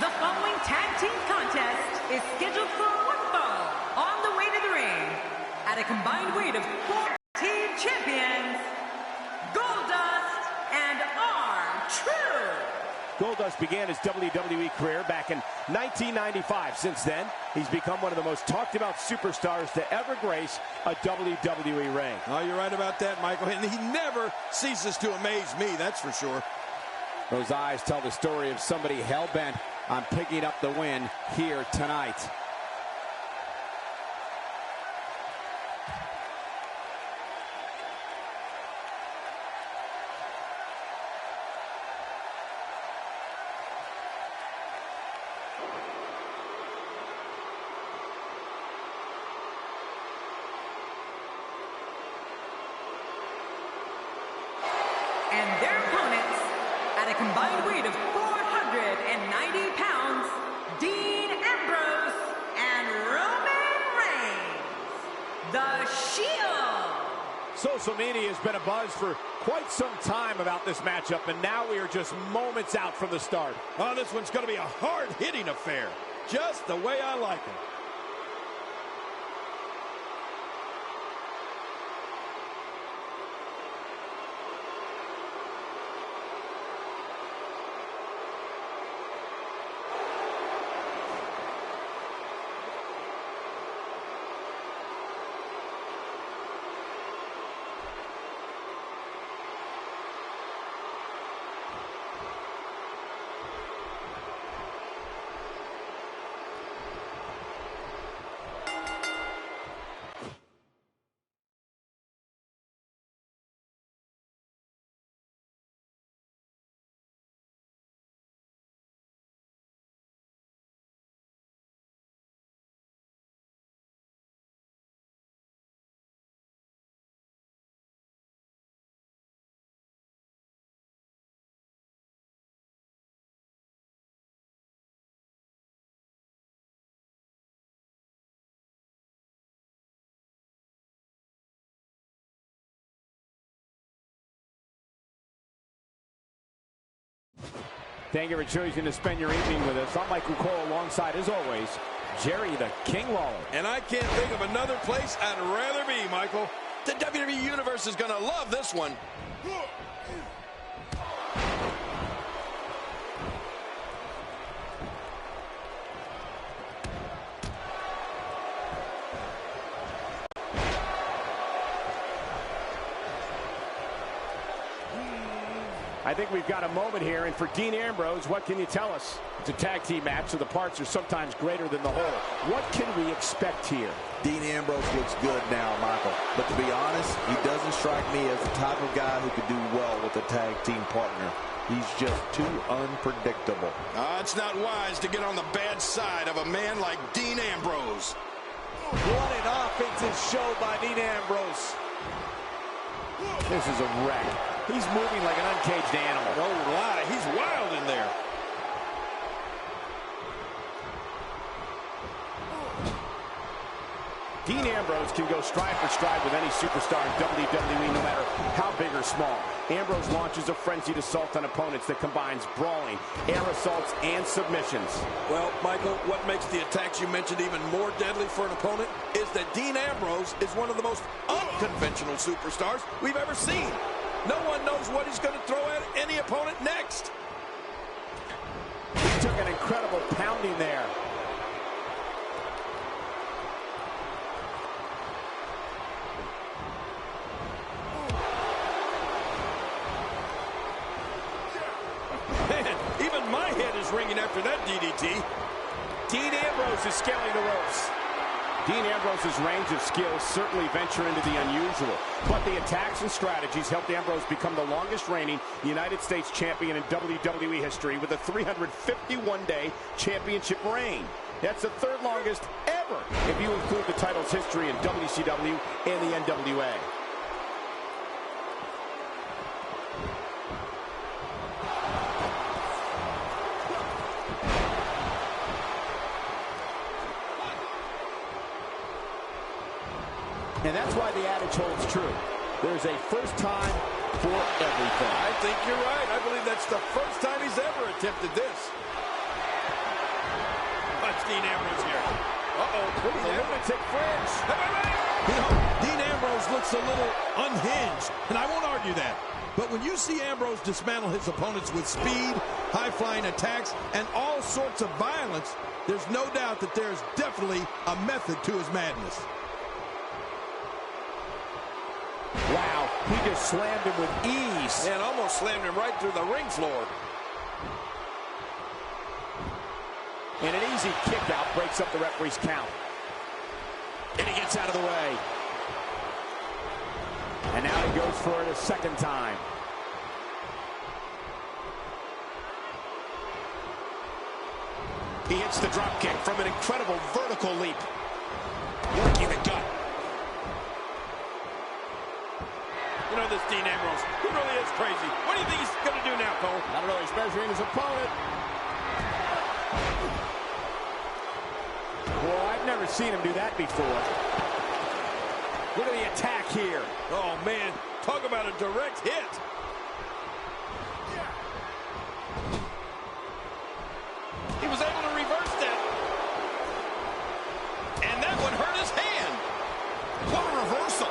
The following tag team contest is scheduled for one fall. On the way to the ring, at a combined weight of 14 champions, Goldust and R-Truth. Goldust began his WWE career back in 1995. Since then, he's become one of the most talked about superstars to ever grace a WWE ring. Oh, you're right about that, Michael. And he never ceases to amaze me, that's for sure. Those eyes tell the story of somebody hell-bent on picking up the win here tonight. And their opponents, at a combined weight of 490 pounds, Dean Ambrose and Roman Reigns, the Shield. Social media has been abuzz for quite some time about this matchup, and now we are just moments out from the start. Oh, this one's going to be a hard-hitting affair, just the way I like it. Thank you for choosing to spend your evening with us. I'm Michael Cole, alongside, as always, Jerry the King Lawler. And I can't think of another place I'd rather be, Michael. The WWE Universe is going to love this one. I think we've got a moment here, and for Dean Ambrose, what can you tell us? It's a tag team match, so the parts are sometimes greater than the whole. What can we expect here? Dean Ambrose looks good now, Michael. But to be honest, he doesn't strike me as the type of guy who could do well with a tag team partner. He's just too unpredictable. It's not wise to get on the bad side of a man like Dean Ambrose. What an offensive show by Dean Ambrose. This is a wreck. He's moving like an uncaged animal. Don't lie, he's wild in there. Dean Ambrose can go stride for stride with any superstar in WWE, no matter how big or small. Ambrose launches a frenzied assault on opponents that combines brawling, air assaults, and submissions. Well, Michael, what makes the attacks you mentioned even more deadly for an opponent is that Dean Ambrose is one of the most unconventional superstars we've ever seen. No one knows what he's going to throw at any opponent next. He took an incredible pounding there. Man, even my head is ringing after that DDT. Dean Ambrose is scaling the ropes. Dean Ambrose's range of skills certainly venture into the unusual, but the attacks and strategies helped Ambrose become the longest reigning United States champion in WWE history with a 351-day championship reign. That's the third longest ever if you include the title's history in WCW and the NWA. And that's why the adage holds true. There's a first time for everything. I think you're right. I believe that's the first time he's ever attempted this. Dean Ambrose here. Uh-oh. Look at the lunatic fringe. You know, Dean Ambrose looks a little unhinged, and I won't argue that. But when you see Ambrose dismantle his opponents with speed, high-flying attacks, and all sorts of violence, there's no doubt that there's definitely a method to his madness. Wow, he just slammed him with ease. And almost slammed him right through the ring floor. And an easy kick out breaks up the referee's count. And he gets out of the way. And now he goes for it a second time. He hits the drop kick from an incredible vertical leap. Working the gut. You know this Dean Ambrose, he really is crazy. What do you think he's going to do now, Cole? I don't know, he's measuring his opponent. Well, I've never seen him do that before. Look at the attack here. Oh, man, talk about a direct hit. He was able to reverse that. And that would hurt his hand. What a reversal.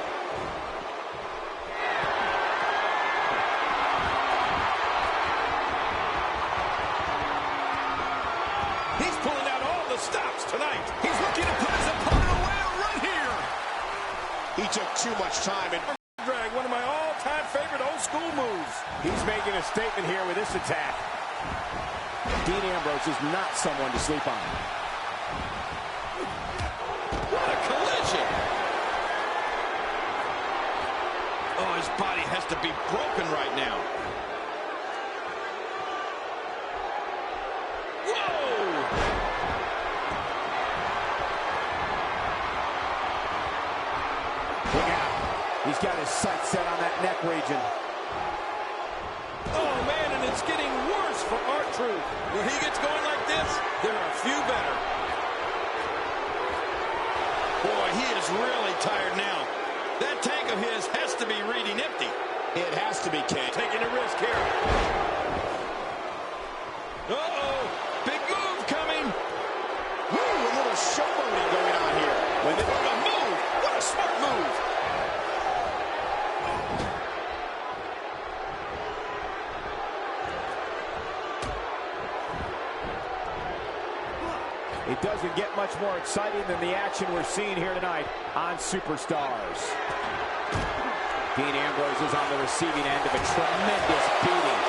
He's pulling out all the stops tonight. He's looking to put his opponent away right here. He took too much time and Drag, one of my all-time favorite old-school moves. he's making a statement here with this attack. Dean Ambrose is not someone to sleep on. What a collision. Oh, his body has to be broken right now. Whoa! Look out. He's got his sights set on that neck region. Oh, man, and it's getting worse for R-Truth. When he gets going like this, there are a few better. Boy, he is really tired now. That tank of his has to be reading empty. It has to be, King. Taking a risk here. Uh-oh, big move coming. Woo, a little showboating going on here. What a move! What a smart move! It doesn't get much more exciting than the action we're seeing here tonight on Superstars. Dean Ambrose is on the receiving end of a tremendous beating.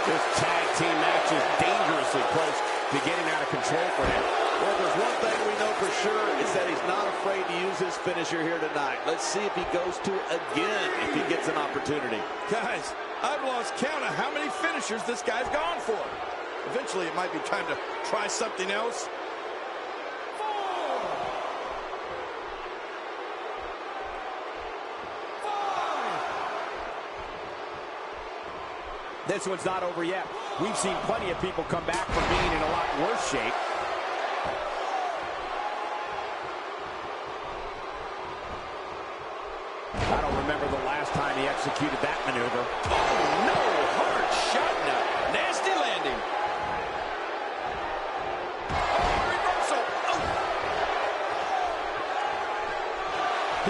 This tag team match is dangerously close to getting out of control for him. Well, there's one thing we know for sure is that he's not afraid to use his finisher here tonight. Let's see if he goes to it again if he gets an opportunity. Guys, I've lost count of how many finishers this guy's gone for. Eventually, it might be time to try something else. This one's not over yet. We've seen plenty of people come back from being in a lot worse shape. I don't remember the last time he executed that maneuver. Oh, no! Hard shot now. Nasty landing. Oh, reversal. Oh.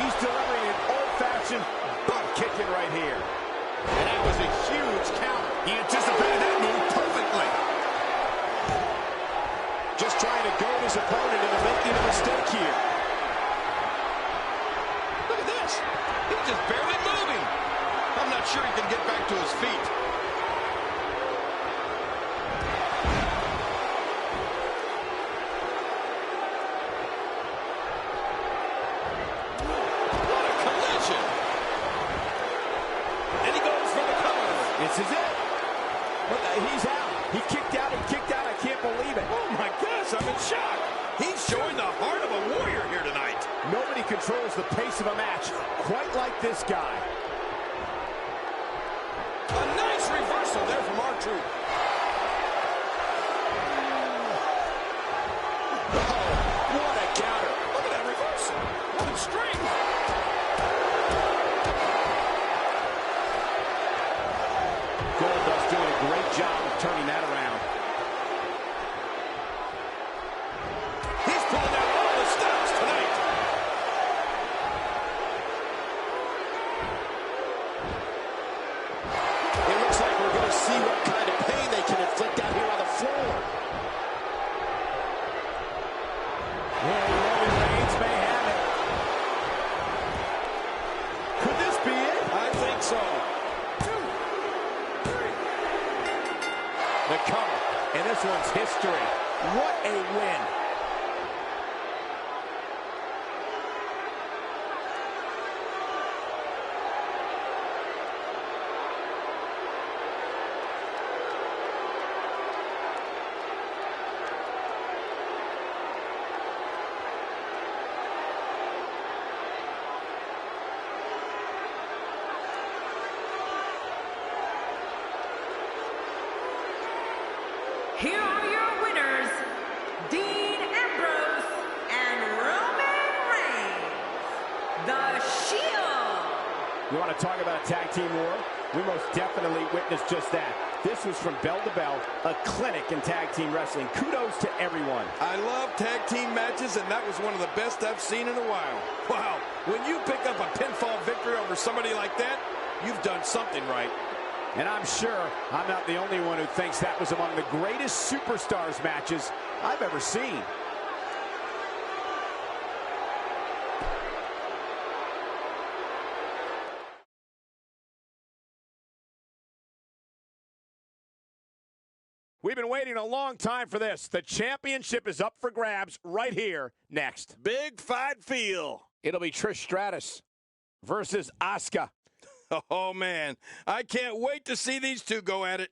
He's delivering an old-fashioned butt kicking right here. And that was a huge counter. He anticipated that move perfectly. Just trying to goad his opponent into making a mistake here. Look at this. He's just barely moving. I'm not sure he can get back to his feet. What a collision. And he goes for the cover. This is it. He's out. He kicked out. He kicked out. I can't believe it. Oh, my gosh, I'm in shock. He's showing the heart of a warrior here tonight. Nobody controls the pace of a match quite like this guy. A nice reversal there from R-Truth. Oh, what a counter. Look at that reversal. What strength. Goldust doing a great job of turning that around. He's What a win. Here are your winners, Dean Ambrose and Roman Reigns, the Shield. You want to talk about a tag team war? We most definitely witnessed just that. This was from bell to bell, a clinic in tag team wrestling. Kudos to everyone. I love tag team matches, and that was one of the best I've seen in a while. Wow, when you pick up a pinfall victory over somebody like that, you've done something right. And I'm sure I'm not the only one who thinks that was among the greatest superstars matches I've ever seen. We've been waiting a long time for this. The championship is up for grabs right here next. Big fight feel. It'll be Trish Stratus versus Asuka. Oh, man. I can't wait to see these two go at it.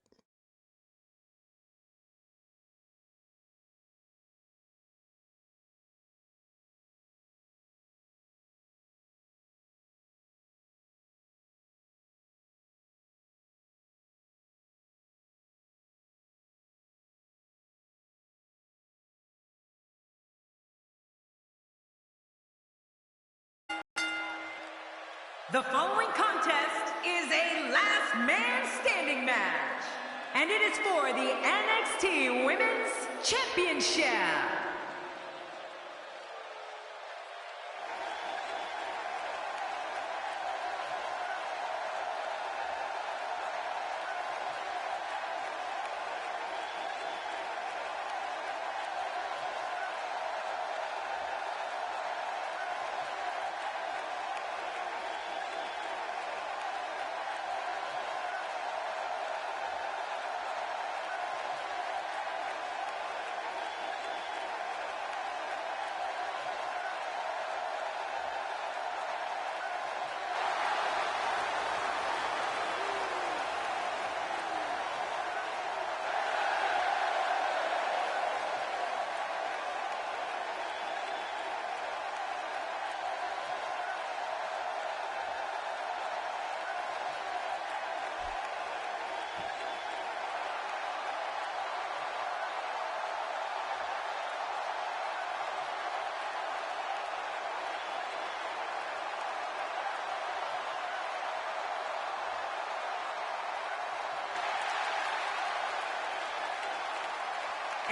The following contest is a last man standing match, and it is for the NXT Women's Championship.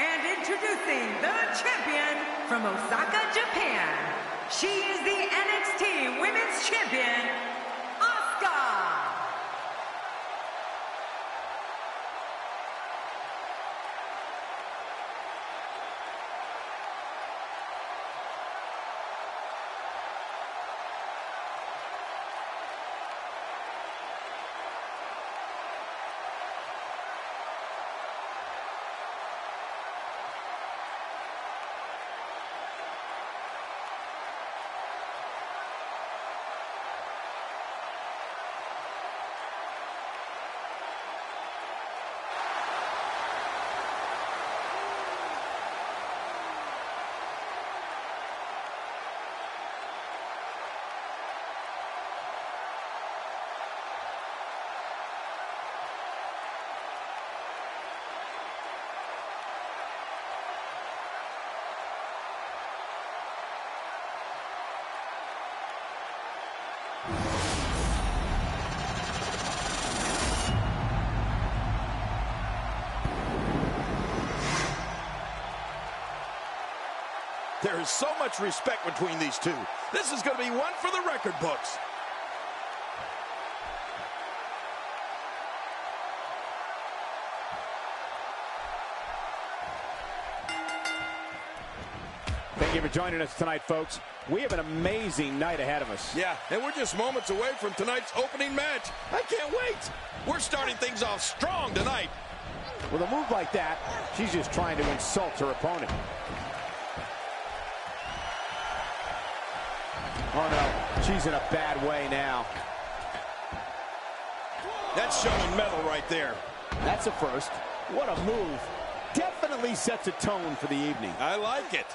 And introducing the champion from Osaka, Japan. She is the NXT Women's Champion, Asuka. There is so much respect between these two. This is going to be one for the record books. Thank you for joining us tonight, folks. We have an amazing night ahead of us. Yeah, and we're just moments away from tonight's opening match. I can't wait. We're starting things off strong tonight. With a move like that, she's just trying to insult her opponent. Oh no, she's in a bad way now. That's showing metal right there. That's a first. What a move. Definitely sets a tone for the evening. I like it.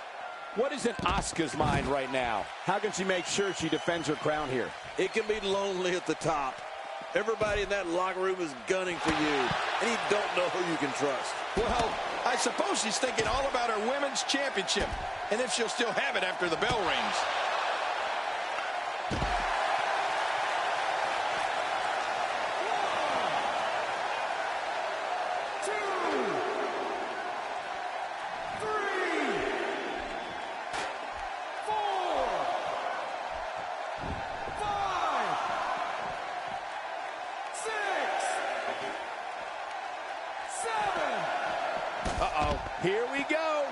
What is in Asuka's mind right now? How can she make sure she defends her crown here? It can be lonely at the top. Everybody in that locker room is gunning for you, and you don't know who you can trust. Well, I suppose she's thinking all about her women's championship, and if she'll still have it after the bell rings. Uh-oh, here we go.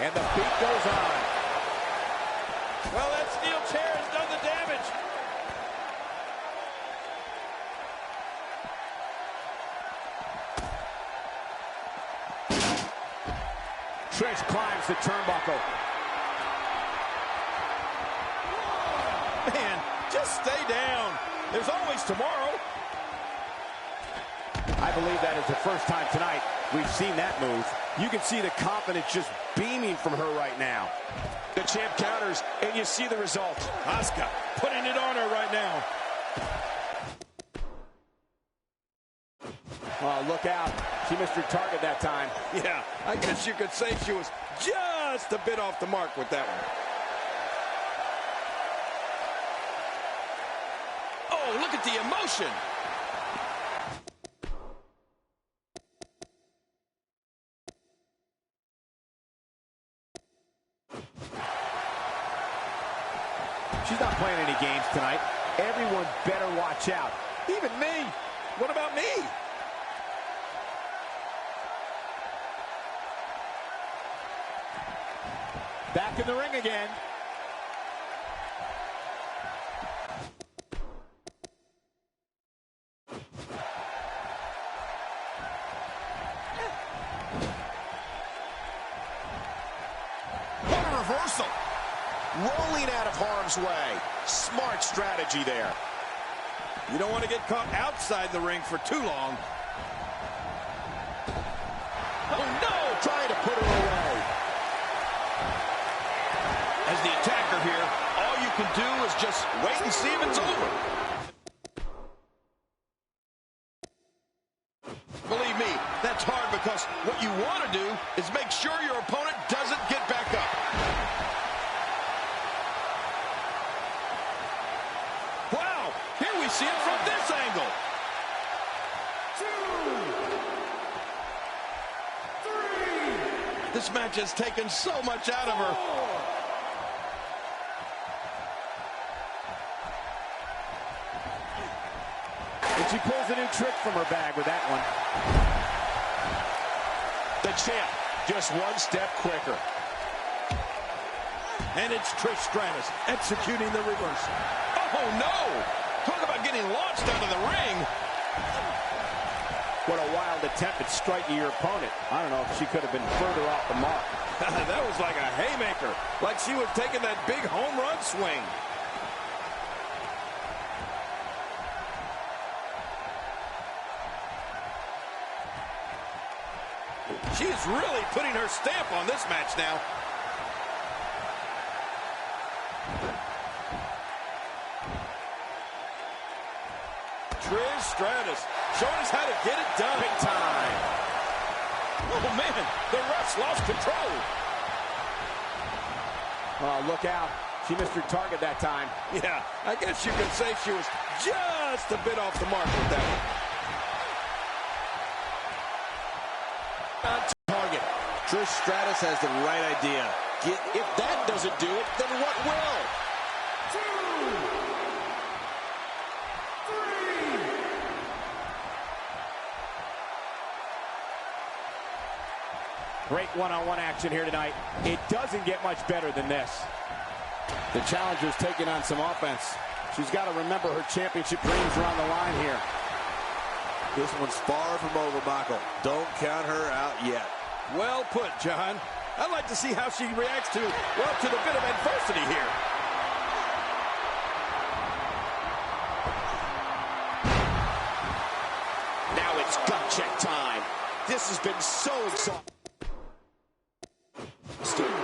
And the beat goes on. Well, that steel chair has done the damage. Trish climbs the turnbuckle. Man, just stay down. There's always tomorrow. I believe that is the first time tonight we've seen that move. You can see the confidence just beaming from her right now. The champ counters, and you see the result. Asuka putting it on her right now. Oh, look out. She missed her target that time. Yeah, I guess you could say she was just a bit off the mark with that one. Oh, look at the emotion. She's not playing any games tonight. Everyone better watch out. Even me. What about me? Back in the ring again. What a reversal. Rolling out of harm's way. Smart strategy there. You don't want to get caught outside the ring for too long. Oh, no! Trying to put her away. As the attacker here, all you can do is just wait and see if it's over. Believe me, that's hard because what you want to do is make sure your opponent doesn't get back up. Wow, here we see it from this angle. 2, 3. This match has taken so much out of her. 4. And she pulls a new trick from her bag with that one. The champ, just one step quicker. And it's Trish Stratus executing the reversal. Oh, no! Talk about getting launched out of the ring. What a wild attempt at striking your opponent. I don't know if she could have been further off the mark. That was like a haymaker, like she was taking that big home run swing. She is really putting her stamp on this match now. Trish Stratus showing us how to get it done. Big time. Oh, man, the refs lost control. Oh, look out. She missed her target that time. Yeah, I guess you could say she was just a bit off the mark with that one. On target. Trish Stratus has the right idea. If that doesn't do it, then what will? 2, 3. Great one-on-one action here tonight. It doesn't get much better than this. The challenger's taking on some offense. She's got to remember her championship dreams are on the line here. This one's far from over, Michael. Don't count her out yet. Well put, John. I'd like to see how she reacts to the bit of adversity here. Now it's gut check time. This has been so exhausting.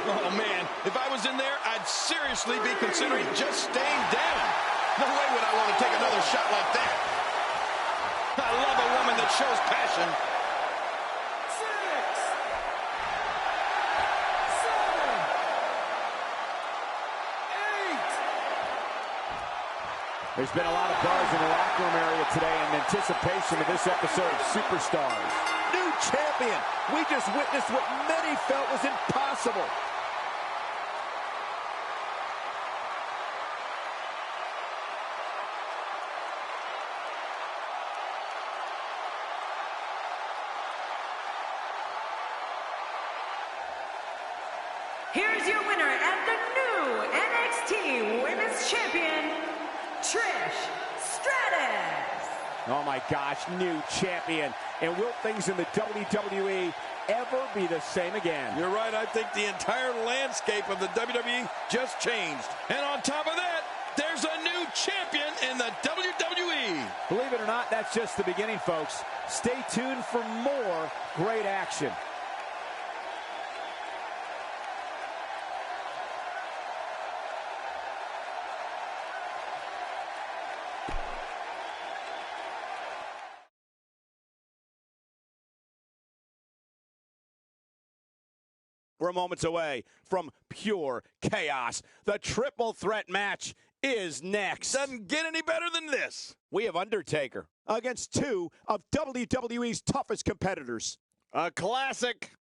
Oh, man. If I was in there, I'd seriously be considering just staying down. No way would I want to take another shot like that. I love a woman that shows passion. 6, 7, 8. There's been a lot of buzz in the locker room area today in anticipation of this episode of Superstars. New champion. We just witnessed what many felt was impossible. Here's your winner and the new NXT Women's Champion, Trish Stratus. Oh my gosh, new champion. And will things in the WWE ever be the same again? You're right. I think the entire landscape of the WWE just changed. And on top of that, there's a new champion in the WWE. Believe it or not, that's just the beginning, folks. Stay tuned for more great action. We're moments away from pure chaos. The triple threat match is next. Doesn't get any better than this. We have Undertaker against two of WWE's toughest competitors. A classic.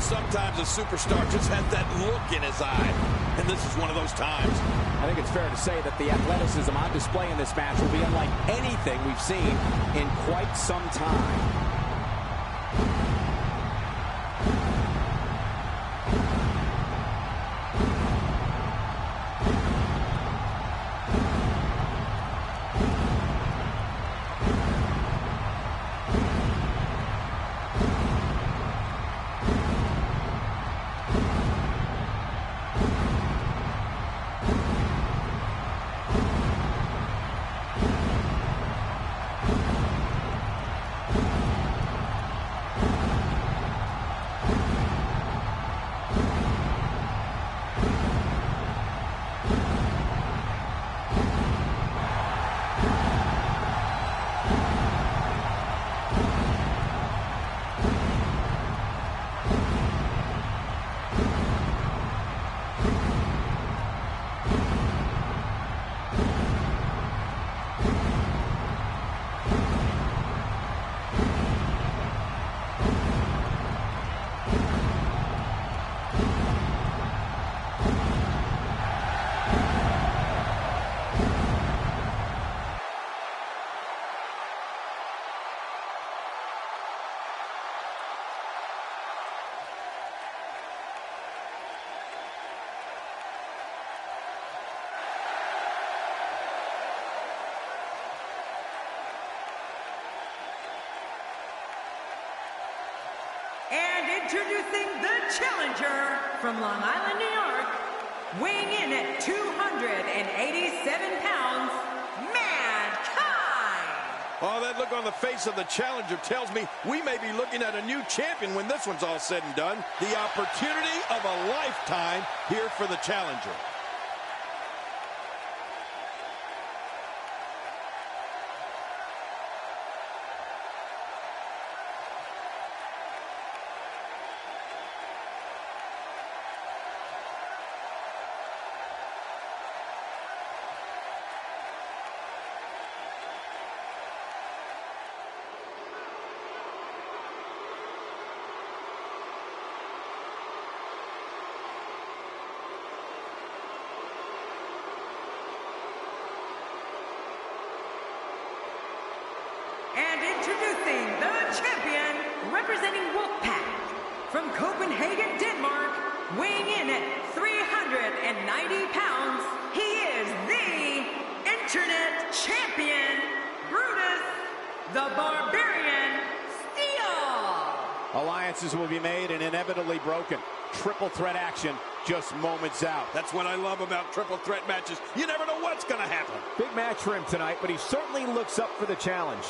Sometimes a superstar just has that look in his eye, and this is one of those times. I think it's fair to say that the athleticism on display in this match will be unlike anything we've seen in quite some time. introducing the challenger from Long Island, New York, weighing in at 287 pounds, Mankind! Oh, that look on the face of the challenger tells me we may be looking at a new champion when this one's all said and done. The opportunity of a lifetime here for the challenger. And introducing the champion, representing Wolfpack, from Copenhagen, Denmark, weighing in at 390 pounds, he is the Internet Champion, Brutus the Barbarian Steel! Alliances will be made and inevitably broken. Triple threat action just moments out. That's what I love about triple threat matches. You never know what's going to happen. Big match for him tonight, but he certainly looks up for the challenge.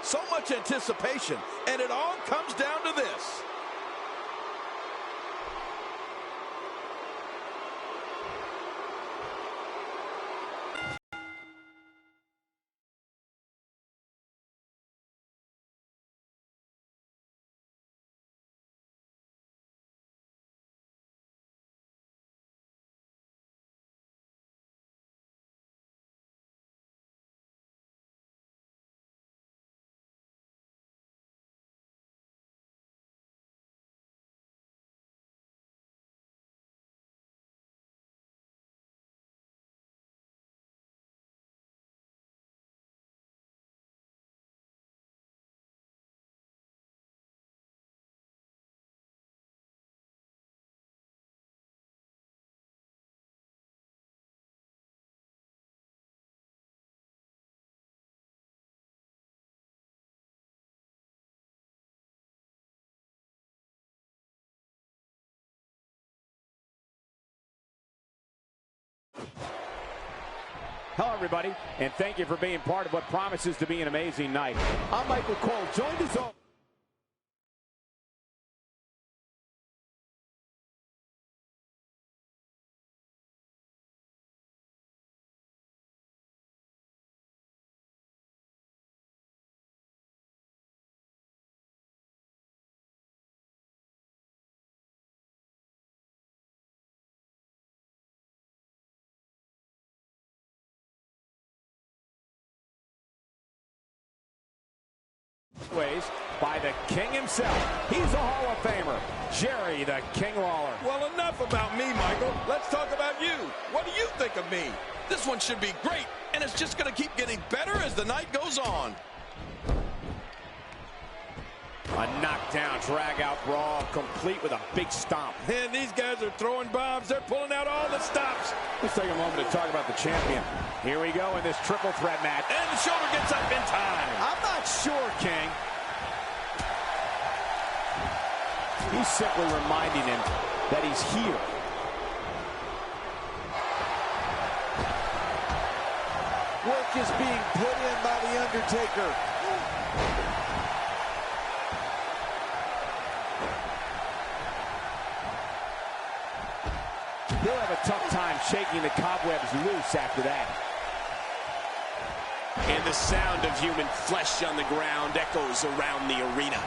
So much anticipation, and it all comes down to this. Hello, everybody, and thank you for being part of what promises to be an amazing night. I'm Michael Cole, joined as always. By the King himself. He's a Hall of Famer, Jerry the King Lawler. Well, enough about me, Michael. Let's talk about you. What do you think of me? This one should be great, and it's just going to keep getting better as the night goes on. A knockdown, drag-out brawl, complete with a big stomp. And these guys are throwing bombs. They're pulling out all the stops. Let's take a moment to talk about the champion. Here we go in this triple threat match. And the shoulder gets up in time. I'm not sure, King. He's simply reminding him that he's here. Work is being put in by The Undertaker. He'll have a tough time shaking the cobwebs loose after that. And the sound of human flesh on the ground echoes around the arena.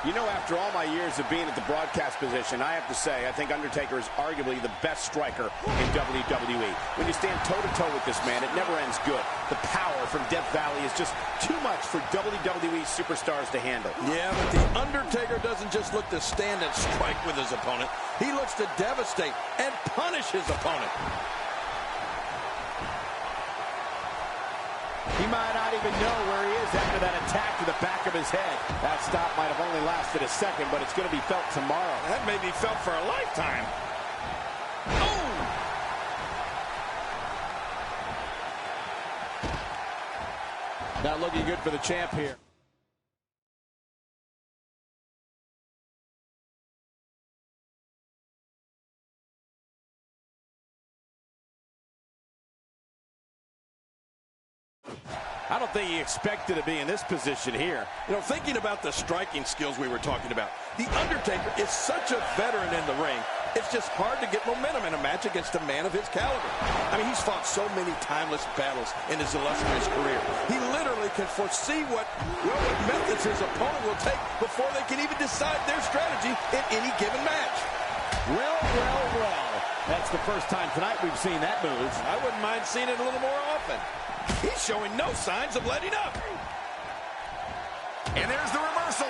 You know, after all my years of being at the broadcast position, I have to say, I think Undertaker is arguably the best striker in WWE. When you stand toe-to-toe with this man, it never ends good. The power from Death Valley is just too much for WWE superstars to handle. Yeah, but the Undertaker doesn't just look to stand and strike with his opponent. He looks to devastate and punish his opponent. He might not even know where he is after that attack to the back of his head. That stop might have only lasted a second, but it's going to be felt tomorrow. That may be felt for a lifetime. Oh! Not looking good for the champ here. I don't think he expected to be in this position here. You know, thinking about the striking skills we were talking about, the Undertaker is such a veteran in the ring. It's just hard to get momentum in a match against a man of his caliber. I mean, he's fought so many timeless battles in his illustrious career. He literally can foresee what methods his opponent will take before they can even decide their strategy in any given match. Well. That's the first time tonight we've seen that move. I wouldn't mind seeing it a little more often. He's showing no signs of letting up. And there's the reversal.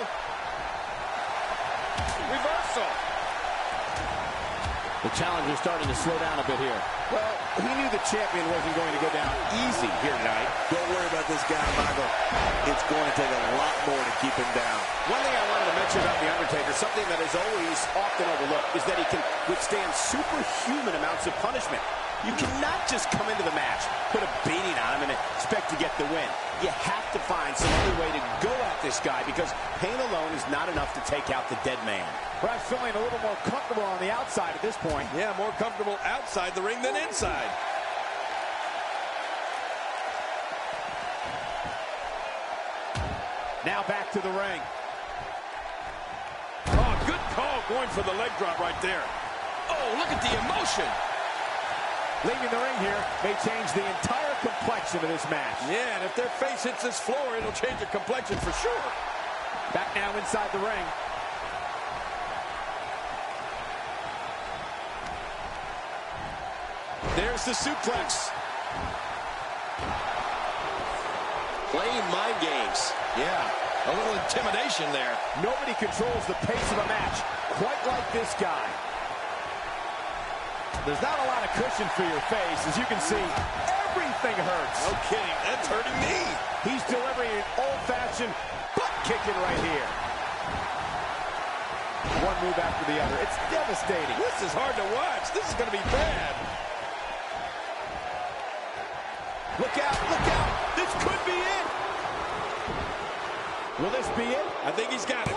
The challenger's starting to slow down a bit here. Well, he knew the champion wasn't going to go down easy here tonight. Don't worry about this guy, Michael. It's going to take a lot more to keep him down. One thing I wanted to mention about The Undertaker, something that is always often overlooked, is that he can withstand superhuman amounts of punishment. You cannot just come into the match, put a beating on him, and expect to get the win. You have to find some other way to go at this guy because pain alone is not enough to take out the dead man. Perhaps feeling a little more comfortable on the outside at this point. Yeah, more comfortable outside the ring than inside. Now back to the ring. Oh, good call going for the leg drop right there. Oh, look at the emotion. Leaving the ring here may change the entire complexion of this match. Yeah, and if their face hits this floor, it'll change the complexion for sure. Back now inside the ring. There's the suplex. Playing mind games. Yeah, a little intimidation there. Nobody controls the pace of a match quite like this guy. There's not a lot of cushion for your face. As you can see, everything hurts. No kidding, that's hurting me. He's delivering an old-fashioned butt kicking right here. One move after the other. It's devastating. This is hard to watch. This is going to be bad. Look out, look out. This could be it. Will this be it? I think he's got it.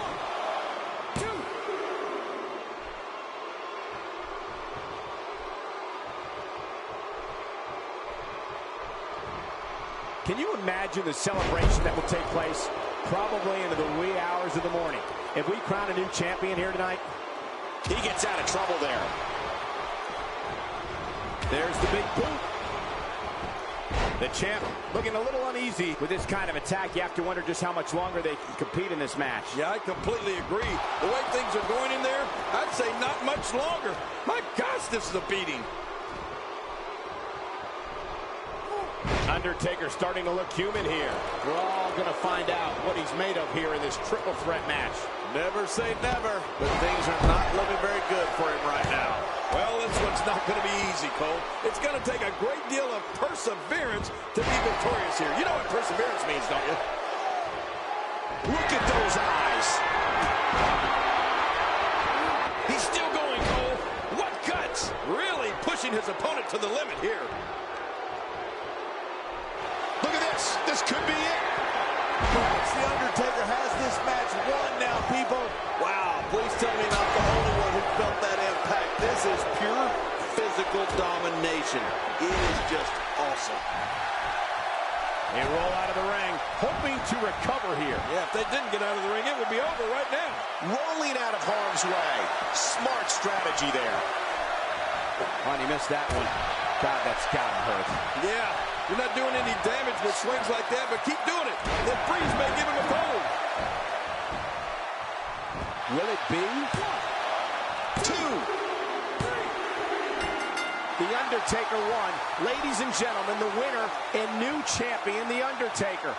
Can you imagine the celebration that will take place? Probably into the wee hours of the morning. If we crown a new champion here tonight, He gets out of trouble there. there's the big boot. The champ looking a little uneasy with this kind of attack. You have to wonder just how much longer they can compete in this match. Yeah, I completely agree. The way things are going in there, I'd say not much longer. My gosh, this is a beating. Undertaker starting to look human here. We're all going to find out what he's made of here in this triple threat match. Never say never, but things are not looking very good for him right now. Well, this one's not going to be easy, Cole. It's going to take a great deal of perseverance to be victorious here. You know what perseverance means, don't you? Look at those eyes. He's still going, Cole. What guts! Really pushing his opponent to the limit here. Look at this. This could be it. Perhaps The Undertaker has this match won now, people. Wow, please tell me not the only one who felt that impact. This is pure physical domination. It is just awesome. They roll out of the ring, hoping to recover here. Yeah, if they didn't get out of the ring, it would be over right now. Rolling out of harm's way. Smart strategy there. Oh, and he missed that one. God, that's gotta hurt. Yeah, you're not doing any damage with swings like that, but keep doing it. The freeze may give him a cold. Will it be? 2. The Undertaker won. Ladies and gentlemen, the winner and new champion, The Undertaker.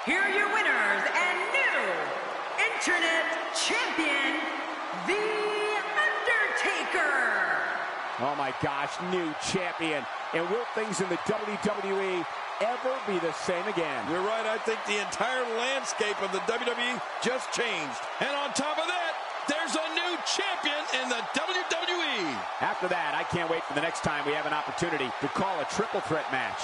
Here are your winners and new Internet Champion, The Undertaker. Oh my gosh, new champion. And will things in the WWE ever be the same again? You're right, I think the entire landscape of the WWE just changed. And on top of that, there's a new champion in the WWE. After that, I can't wait for the next time we have an opportunity to call a triple threat match.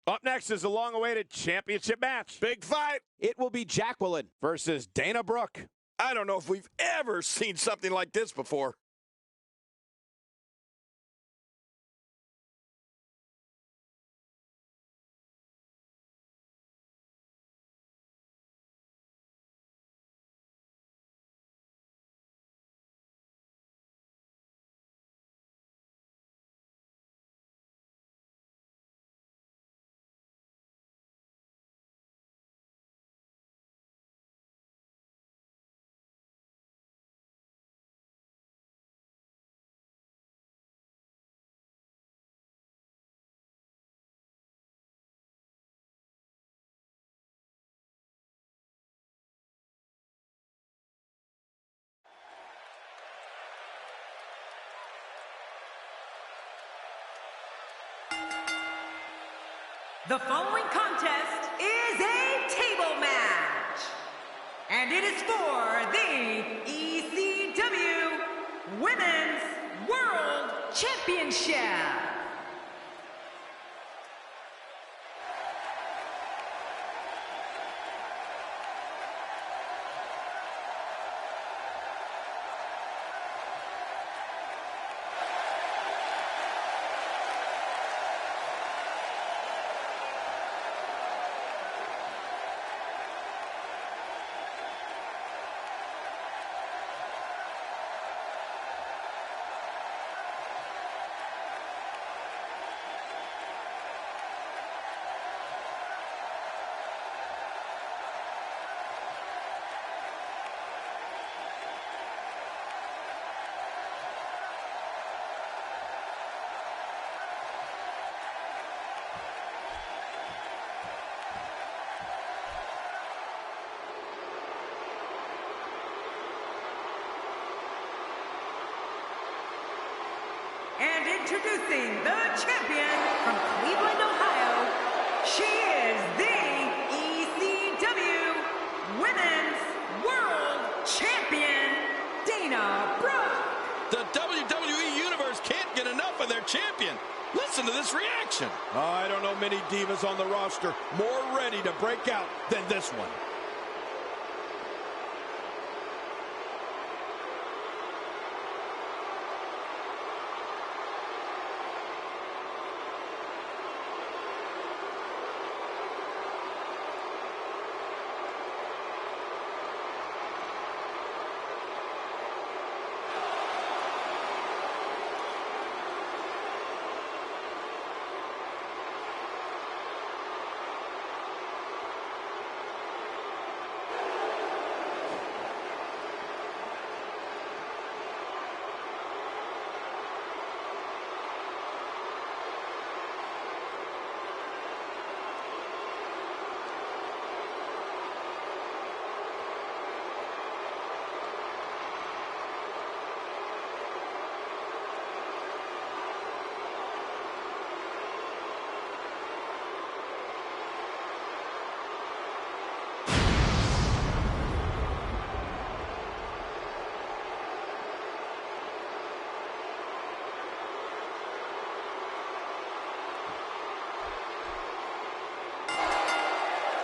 Up next is a long-awaited championship match. Big fight. It will be Jacqueline versus Dana Brooke. I don't know if we've ever seen something like this before. The following contest is a table match, and it is for the ECW Women's World Championship. And introducing the champion from Cleveland, Ohio, she is the ECW Women's World Champion, Dana Brooke. The WWE Universe can't get enough of their champion. Listen to this reaction. I don't know many divas on the roster more ready to break out than this one.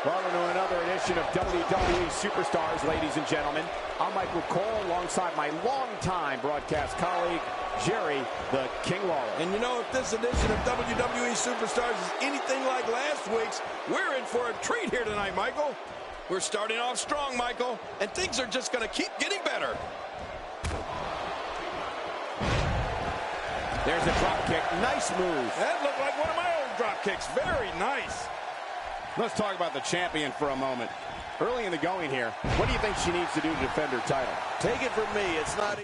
Welcome to another edition of WWE Superstars, ladies and gentlemen. I'm Michael Cole alongside my longtime broadcast colleague, Jerry the King Lawler. And you know, if this edition of WWE Superstars is anything like last week's, we're in for a treat here tonight, Michael. We're starting off strong, Michael, and things are just going to keep getting better. There's a drop kick. Nice move. That looked like one of my old drop kicks. Very nice. Let's talk about the champion for a moment. Early in the going here, what do you think she needs to do to defend her title? Take it from me, it's not...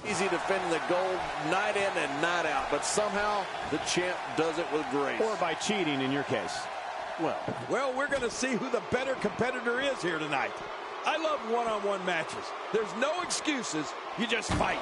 Easy defending the gold night in and night out, but somehow the champ does it with grace. Or by cheating in your case. Well, we're going to see who the better competitor is here tonight. I love one-on-one matches. There's no excuses. You just fight.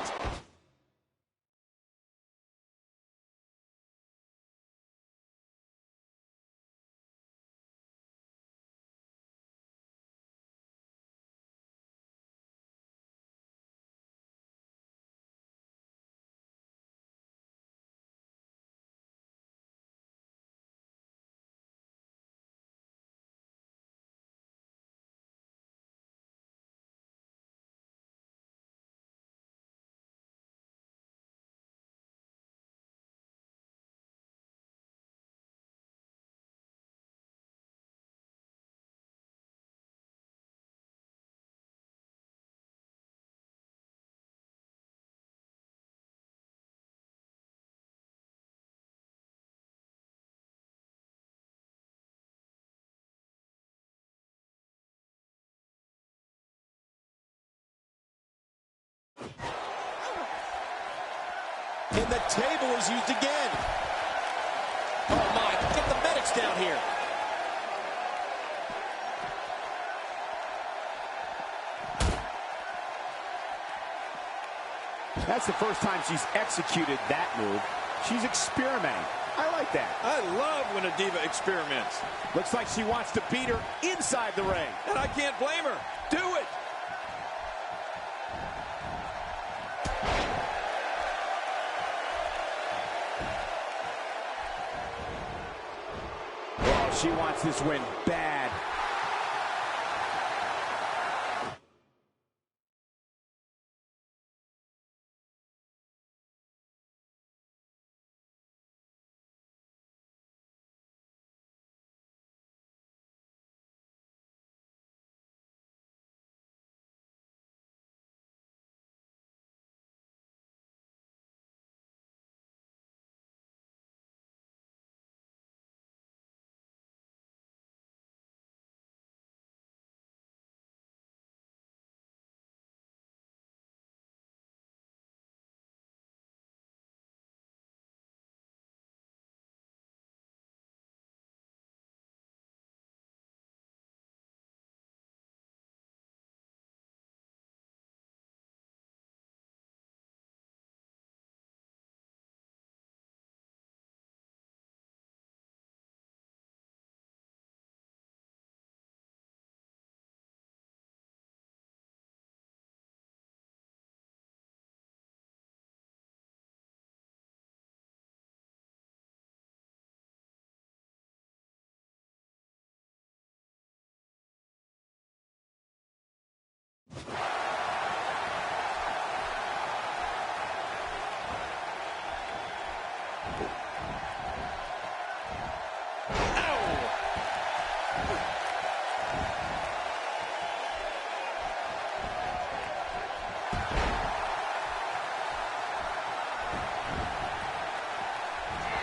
And the table is used again. Oh my, get the medics down here. That's the first time she's executed that move. She's experimenting. I like that. I love when a diva experiments. Looks like she wants to beat her inside the ring. And I can't blame her. Do it. Oh, she wants this win bad.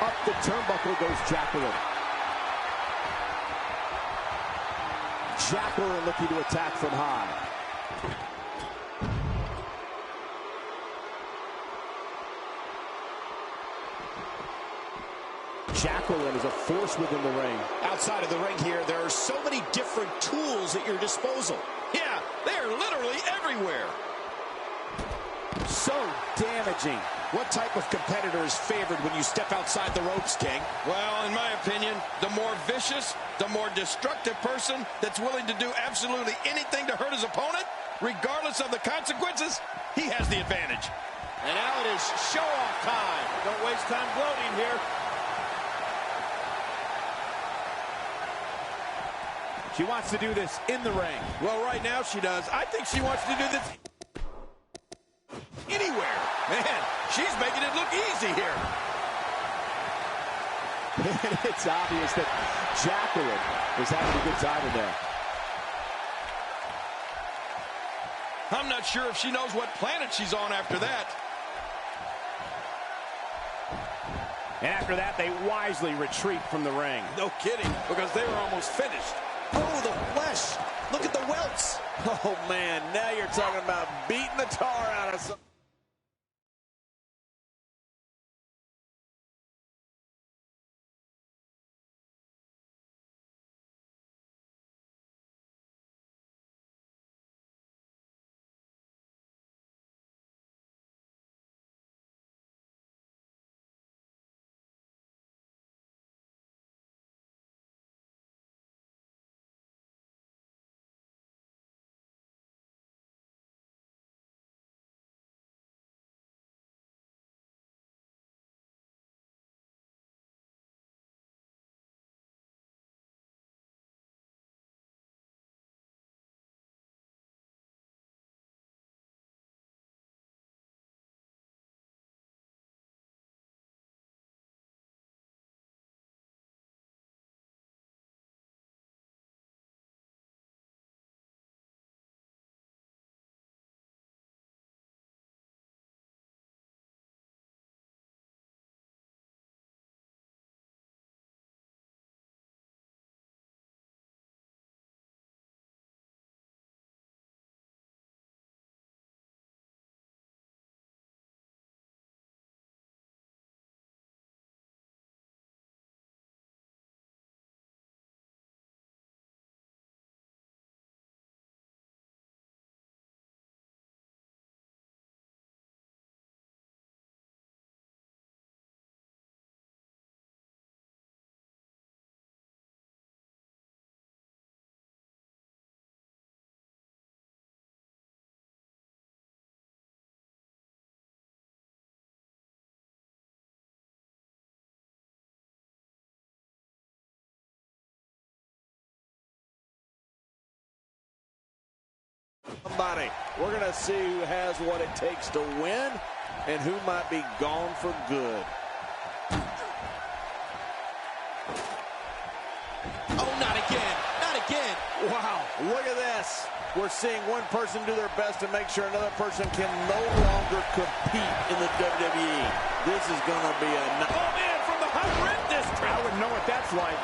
Up the turnbuckle goes Jacqueline. Jacqueline looking to attack from high. Jacqueline is a force within the ring. Outside of the ring here, there are so many different tools at your disposal. Yeah, they're literally everywhere. So damaging. What type of competitor is favored when you step outside the ropes, King? Well, in my opinion, the more vicious, the more destructive person that's willing to do absolutely anything to hurt his opponent, regardless of the consequences, he has the advantage. And now it is show-off time. Don't waste time gloating here. She wants to do this in the ring. Well, right now she does. I think she wants to do this anywhere. Man, she's making it look easy here. It's obvious that Jacqueline is having a good time in there. I'm not sure if she knows what planet she's on after that. And after that, they wisely retreat from the ring. No kidding, because they were almost finished. Oh, the flesh. Look at the welts. Oh, man, now you're talking about beating the tar out of some. Somebody. We're going to see who has what it takes to win and who might be gone for good. Oh, not again. Not again. Wow, look at this. We're seeing one person do their best to make sure another person can no longer compete in the WWE. This is going to be a... Oh, man, from the high red district. I wouldn't know what that's like.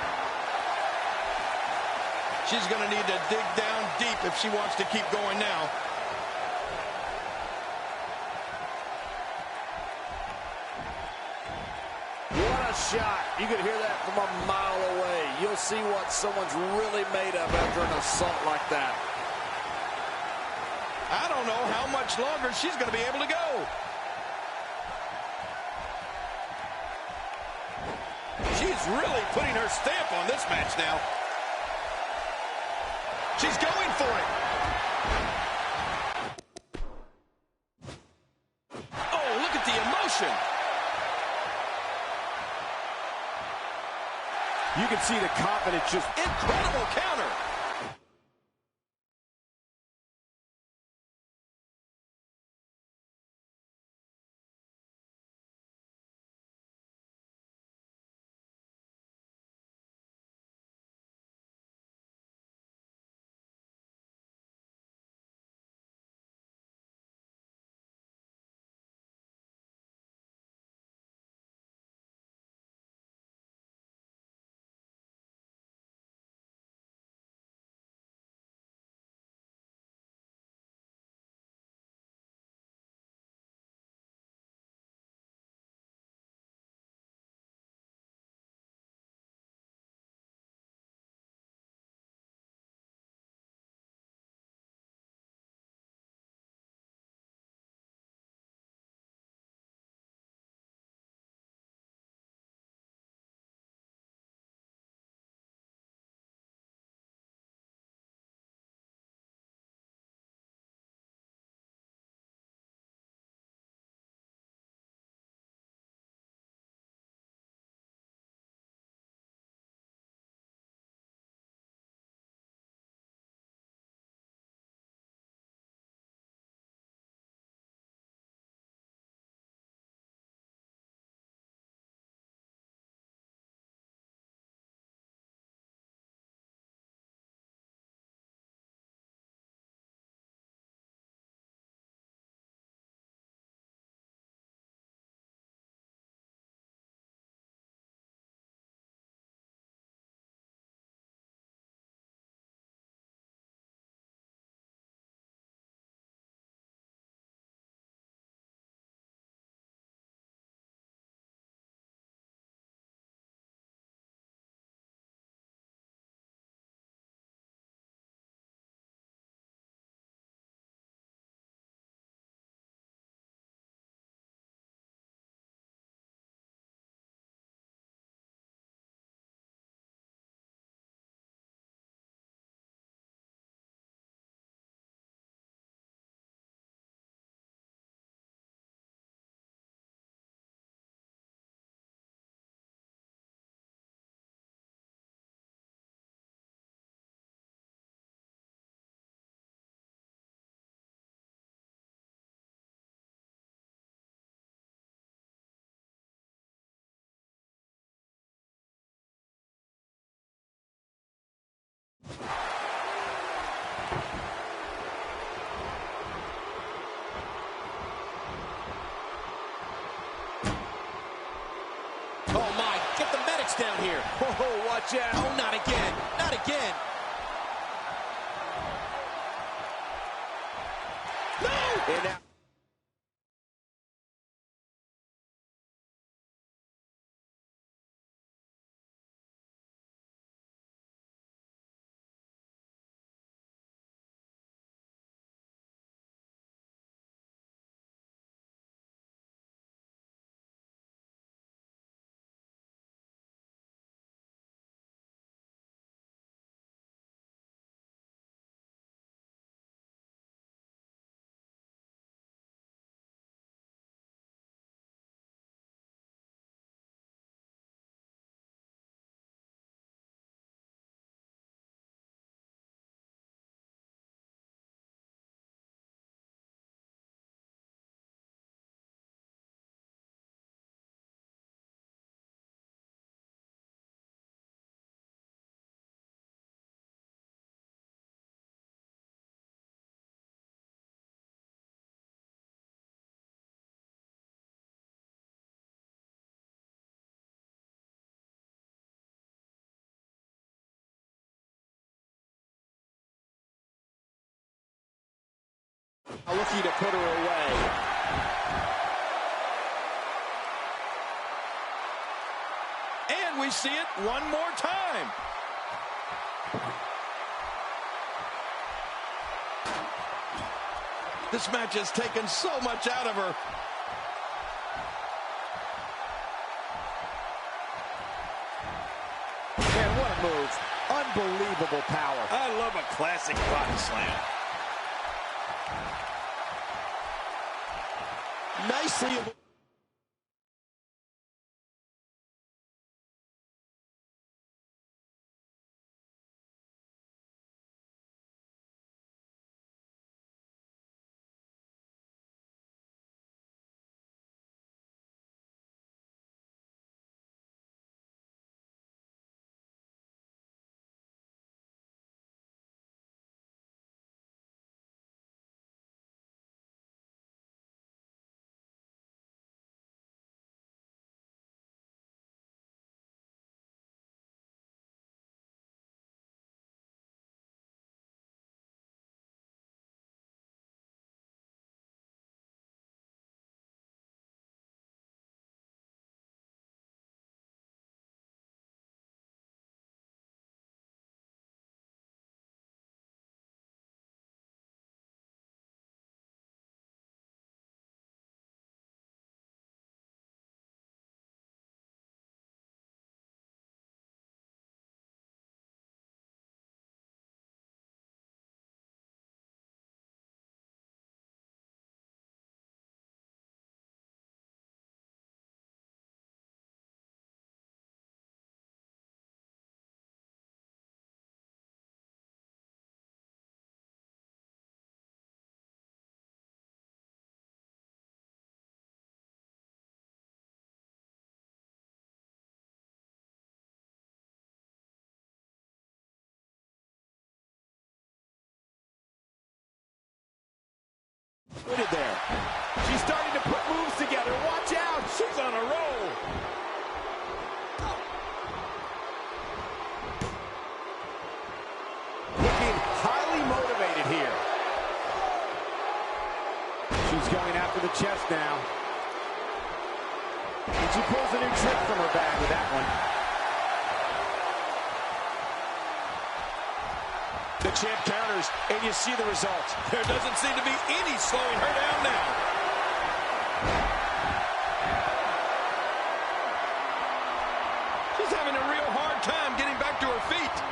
She's going to need to dig down deep if she wants to keep going now. What a shot. You could hear that from a mile away. You'll see what someone's really made of after an assault like that. I don't know how much longer she's going to be able to go. She's really putting her stamp on this match now. She's going for it. Oh, look at the emotion. You can see the confidence just... Incredible counter. athletics down here. Oh, watch out. Oh, not again. Not again. No! And now Looking to put her away. And we see it one more time. This match has taken so much out of her. Man, what a move. Unbelievable power. I love a classic body slam. nicely. Put it there. She's starting to put moves together. Watch out. She's on a roll. Looking highly motivated here. She's going after the chest now. And she pulls a new trick from her bag with that one. The champ counters, and you see the result. There doesn't seem to be any slowing her down now. She's having a real hard time getting back to her feet.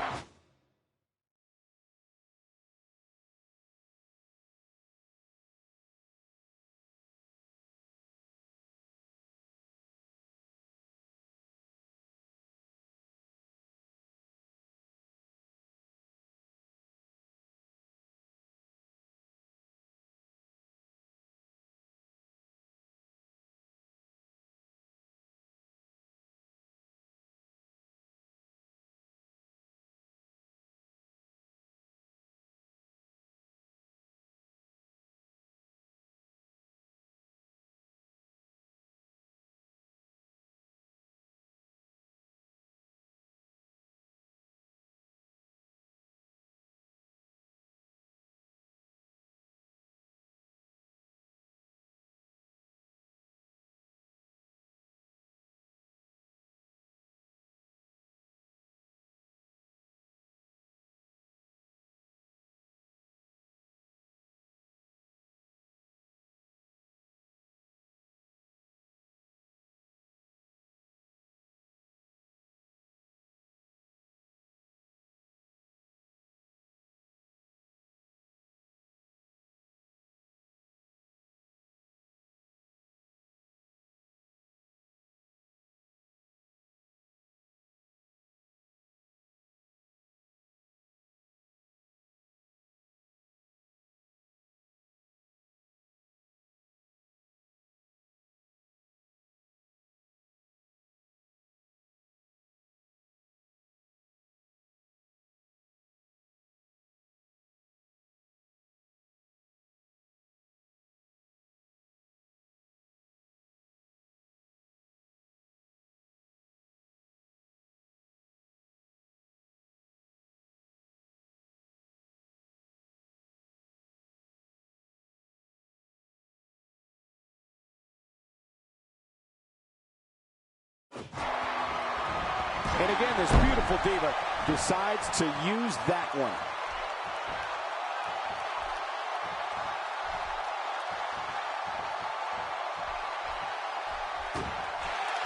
And again, this beautiful diva decides to use that one.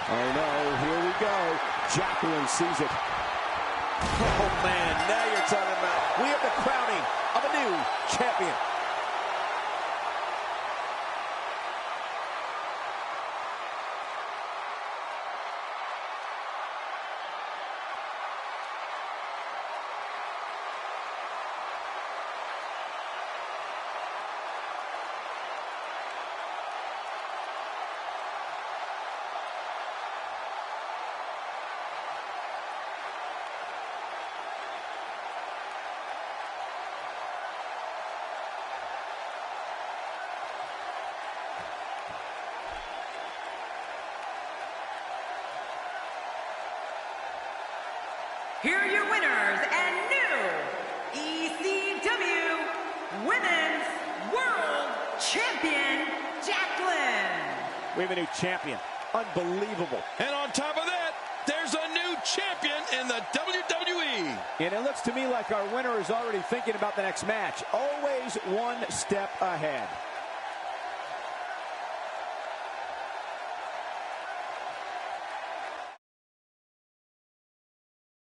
Oh no, here we go. Jacqueline sees it. Oh man, now you're talking about, we have the crowning of a new champion. Here are your winners and new ECW Women's World Champion, Jacqueline. We have a new champion. Unbelievable. And on top of that, there's a new champion in the WWE. And it looks to me like our winner is already thinking about the next match. Always one step ahead.